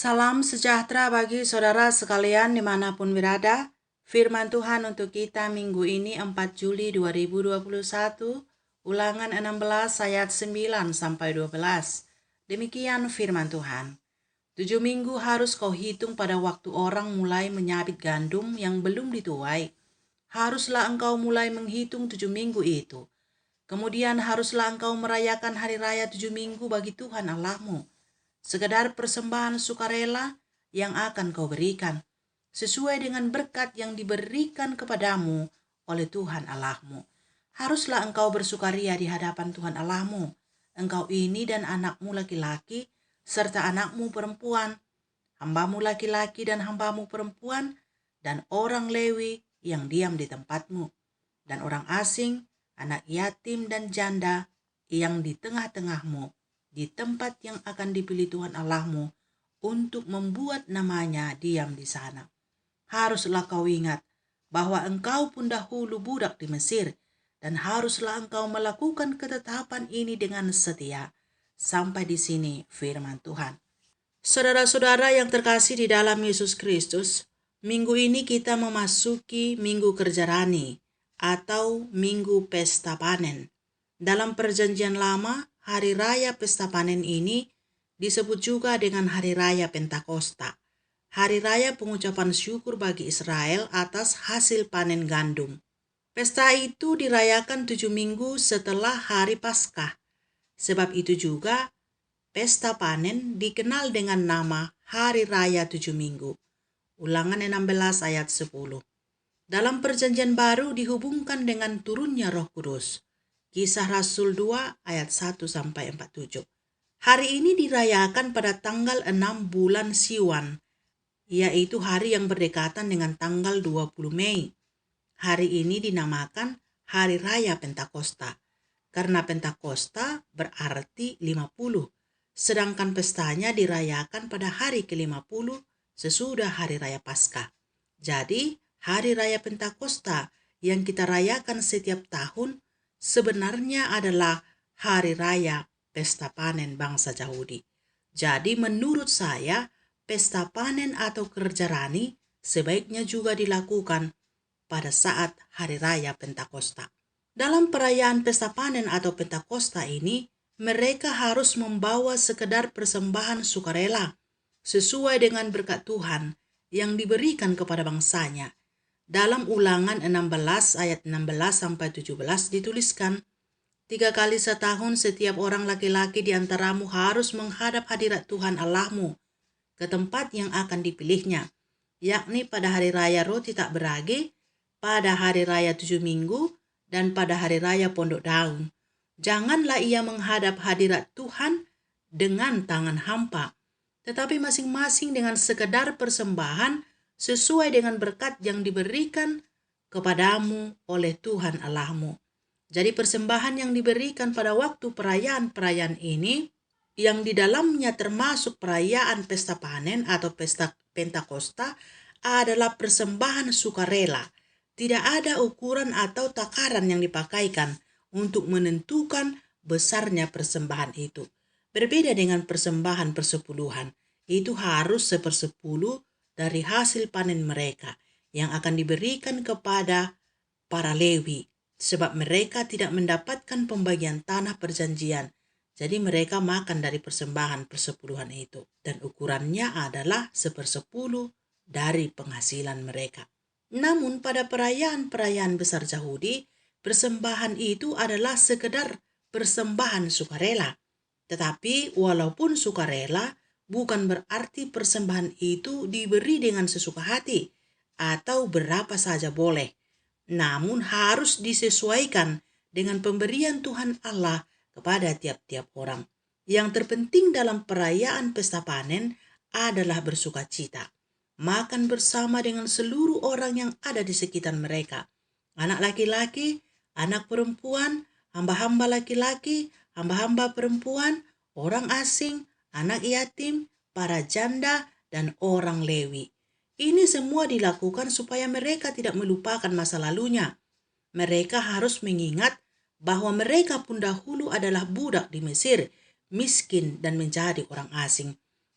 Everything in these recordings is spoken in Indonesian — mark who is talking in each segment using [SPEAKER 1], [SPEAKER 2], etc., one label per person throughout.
[SPEAKER 1] Salam sejahtera bagi saudara sekalian dimanapun berada. Firman Tuhan untuk kita minggu ini 4 Juli 2021, ulangan 16 ayat 9-12. Demikian firman Tuhan. 7 minggu harus kau hitung pada waktu orang mulai menyabit gandum yang belum dituai. Haruslah engkau mulai menghitung 7 minggu itu. Kemudian haruslah engkau merayakan hari raya 7 minggu bagi Tuhan Allahmu. Sekedar persembahan sukarela yang akan kau berikan, sesuai dengan berkat yang diberikan kepadamu oleh Tuhan Allahmu. Haruslah engkau bersukaria di hadapan Tuhan Allahmu, engkau ini dan anakmu laki-laki, serta anakmu perempuan, hambamu laki-laki dan hambamu perempuan, dan orang Lewi yang diam di tempatmu, dan orang asing, anak yatim dan janda yang di tengah-tengahmu, di tempat yang akan dipilih Tuhan Allahmu untuk membuat namanya diam di sana. Haruslah kau ingat bahwa engkau pun dahulu budak di Mesir, dan haruslah engkau melakukan ketetapan ini dengan setia. Sampai di sini firman Tuhan. Saudara-saudara yang terkasih di dalam Yesus Kristus, minggu ini kita memasuki Minggu Kerja Rani atau Minggu Pesta Panen. Dalam Perjanjian Lama, Hari Raya Pesta Panen ini disebut juga dengan Hari Raya Pentakosta, Hari Raya pengucapan syukur bagi Israel atas hasil panen gandum. Pesta itu dirayakan 7 minggu setelah Hari Paskah. Sebab itu juga Pesta Panen dikenal dengan nama Hari Raya 7 Minggu. Ulangan 16 ayat 10. Dalam Perjanjian Baru dihubungkan dengan turunnya Roh Kudus. Kisah Rasul 2 ayat 1-47. Hari ini dirayakan pada tanggal 6 bulan Siwan, yaitu hari yang berdekatan dengan tanggal 20 Mei. Hari ini dinamakan Hari Raya Pentakosta, karena Pentakosta berarti 50, sedangkan pestanya dirayakan pada hari ke-50 sesudah Hari Raya Paskah. Jadi, Hari Raya Pentakosta yang kita rayakan setiap tahun sebenarnya adalah Hari Raya Pesta Panen bangsa Yahudi. Jadi menurut saya, Pesta Panen atau Kerja Rani sebaiknya juga dilakukan pada saat Hari Raya Pentakosta. Dalam perayaan Pesta Panen atau Pentakosta ini, mereka harus membawa sekedar persembahan sukarela sesuai dengan berkat Tuhan yang diberikan kepada bangsanya. Dalam Ulangan 16 ayat 16-17 dituliskan, 3 kali setahun setiap orang laki-laki di antaramu harus menghadap hadirat Tuhan Allahmu ke tempat yang akan dipilihnya, yakni pada hari raya roti tak beragi, pada hari raya 7 minggu, dan pada hari raya pondok daun. Janganlah ia menghadap hadirat Tuhan dengan tangan hampa, tetapi masing-masing dengan sekedar persembahan sesuai dengan berkat yang diberikan kepadamu oleh Tuhan Allahmu. Jadi persembahan yang diberikan pada waktu perayaan-perayaan ini, yang di dalamnya termasuk perayaan Pesta Panen atau Pesta Pentakosta, adalah persembahan sukarela. Tidak ada ukuran atau takaran yang dipakaikan untuk menentukan besarnya persembahan itu. Berbeda dengan persembahan persepuluhan, itu harus 1/10 dari hasil panen mereka yang akan diberikan kepada para Lewi, sebab mereka tidak mendapatkan pembagian tanah perjanjian. Jadi mereka makan dari persembahan persepuluhan itu, dan ukurannya adalah 1/10 dari penghasilan mereka. Namun pada perayaan-perayaan besar Yahudi, persembahan itu adalah sekedar persembahan sukarela. Tetapi walaupun sukarela, bukan berarti persembahan itu diberi dengan sesuka hati atau berapa saja boleh. Namun harus disesuaikan dengan pemberian Tuhan Allah kepada tiap-tiap orang. Yang terpenting dalam perayaan Pesta Panen adalah bersukacita. Makan bersama dengan seluruh orang yang ada di sekitar mereka. Anak laki-laki, anak perempuan, hamba-hamba laki-laki, hamba-hamba perempuan, orang asing, anak yatim, para janda, dan orang Lewi. Ini semua dilakukan supaya mereka tidak melupakan masa lalunya. Mereka harus mengingat bahwa mereka pun dahulu adalah budak di Mesir, miskin dan menjadi orang asing.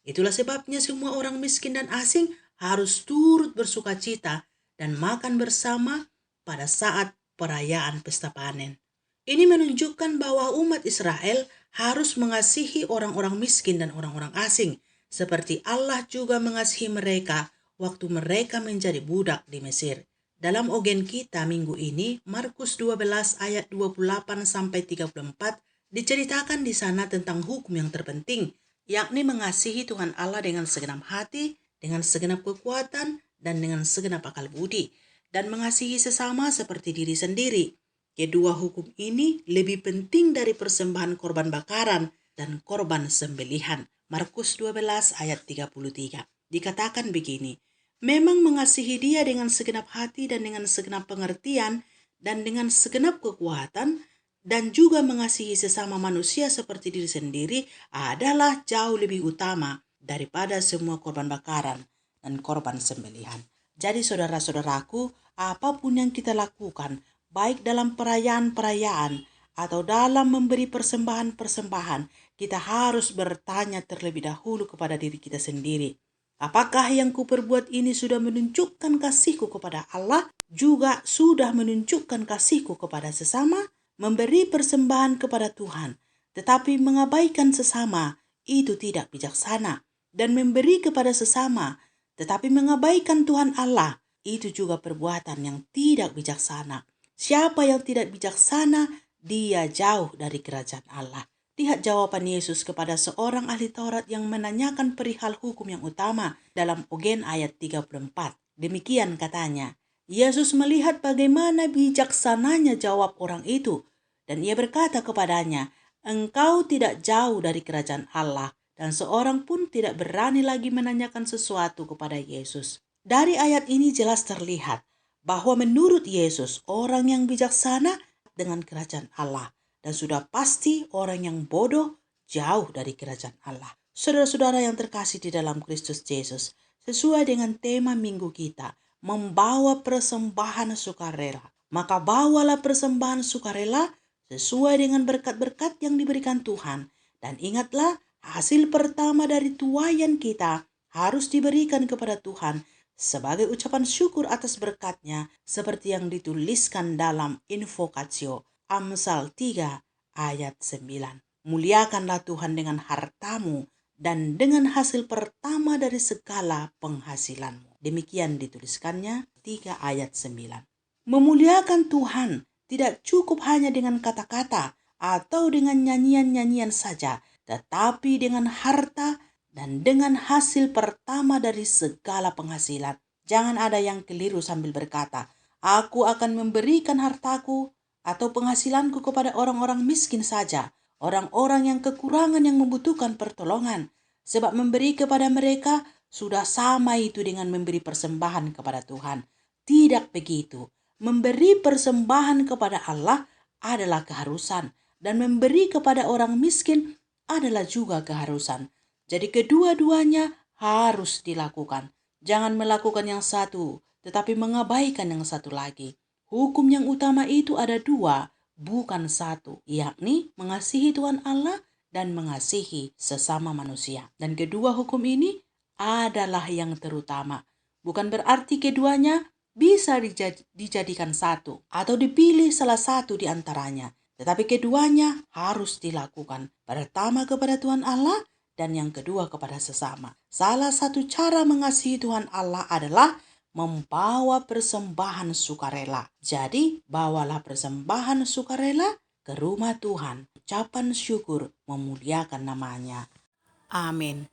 [SPEAKER 1] Itulah sebabnya semua orang miskin dan asing harus turut bersuka cita dan makan bersama pada saat perayaan pesta panen. Ini menunjukkan bahwa umat Israel harus mengasihi orang-orang miskin dan orang-orang asing, seperti Allah juga mengasihi mereka waktu mereka menjadi budak di Mesir. Dalam ogen kita minggu ini, Markus 12 ayat 28-34, diceritakan di sana tentang hukum yang terpenting, yakni mengasihi Tuhan Allah dengan segenap hati, dengan segenap kekuatan, dan dengan segenap akal budi, dan mengasihi sesama seperti diri sendiri. Kedua hukum ini lebih penting dari persembahan korban bakaran dan korban sembelihan. Markus 12 ayat 33. Dikatakan begini, memang mengasihi Dia dengan segenap hati dan dengan segenap pengertian dan dengan segenap kekuatan dan juga mengasihi sesama manusia seperti diri sendiri adalah jauh lebih utama daripada semua korban bakaran dan korban sembelihan. Jadi saudara-saudaraku, apapun yang kita lakukan, baik dalam perayaan-perayaan atau dalam memberi persembahan-persembahan, kita harus bertanya terlebih dahulu kepada diri kita sendiri. Apakah yang kuperbuat ini sudah menunjukkan kasihku kepada Allah, juga sudah menunjukkan kasihku kepada sesama? Memberi persembahan kepada Tuhan, tetapi mengabaikan sesama, itu tidak bijaksana. Dan memberi kepada sesama, tetapi mengabaikan Tuhan Allah, itu juga perbuatan yang tidak bijaksana. Siapa yang tidak bijaksana, dia jauh dari kerajaan Allah. Lihat jawaban Yesus kepada seorang ahli Taurat yang menanyakan perihal hukum yang utama dalam ogen ayat 34. Demikian katanya, Yesus melihat bagaimana bijaksananya jawab orang itu, dan ia berkata kepadanya, engkau tidak jauh dari kerajaan Allah. Dan seorang pun tidak berani lagi menanyakan sesuatu kepada Yesus. Dari ayat ini jelas terlihat bahwa menurut Yesus, orang yang bijaksana dengan kerajaan Allah. Dan sudah pasti orang yang bodoh jauh dari kerajaan Allah. Saudara-saudara yang terkasih di dalam Kristus Yesus, sesuai dengan tema minggu kita, membawa persembahan sukarela. Maka bawalah persembahan sukarela sesuai dengan berkat-berkat yang diberikan Tuhan. Dan ingatlah, hasil pertama dari tuaian kita harus diberikan kepada Tuhan sebagai ucapan syukur atas berkatnya, seperti yang dituliskan dalam invokasio Amsal 3 ayat 9. Muliakanlah Tuhan dengan hartamu dan dengan hasil pertama dari segala penghasilanmu. Demikian dituliskannya 3 ayat 9. Memuliakan Tuhan tidak cukup hanya dengan kata-kata atau dengan nyanyian-nyanyian saja, tetapi dengan harta dan dengan hasil pertama dari segala penghasilan. Jangan ada yang keliru sambil berkata, aku akan memberikan hartaku atau penghasilanku kepada orang-orang miskin saja, orang-orang yang kekurangan yang membutuhkan pertolongan. Sebab memberi kepada mereka sudah sama itu dengan memberi persembahan kepada Tuhan. Tidak begitu. Memberi persembahan kepada Allah adalah keharusan, dan memberi kepada orang miskin adalah juga keharusan. Jadi kedua-duanya harus dilakukan. Jangan melakukan yang satu, tetapi mengabaikan yang satu lagi. Hukum yang utama itu ada dua, bukan satu, yakni mengasihi Tuhan Allah dan mengasihi sesama manusia. Dan kedua hukum ini adalah yang terutama. Bukan berarti keduanya bisa dijadikan satu atau dipilih salah satu di antaranya. Tetapi keduanya harus dilakukan. Pertama kepada Tuhan Allah dan yang kedua kepada sesama. Salah satu cara mengasihi Tuhan Allah adalah membawa persembahan sukarela. Jadi, bawalah persembahan sukarela ke rumah Tuhan. Ucapan syukur memuliakan namanya. Amin.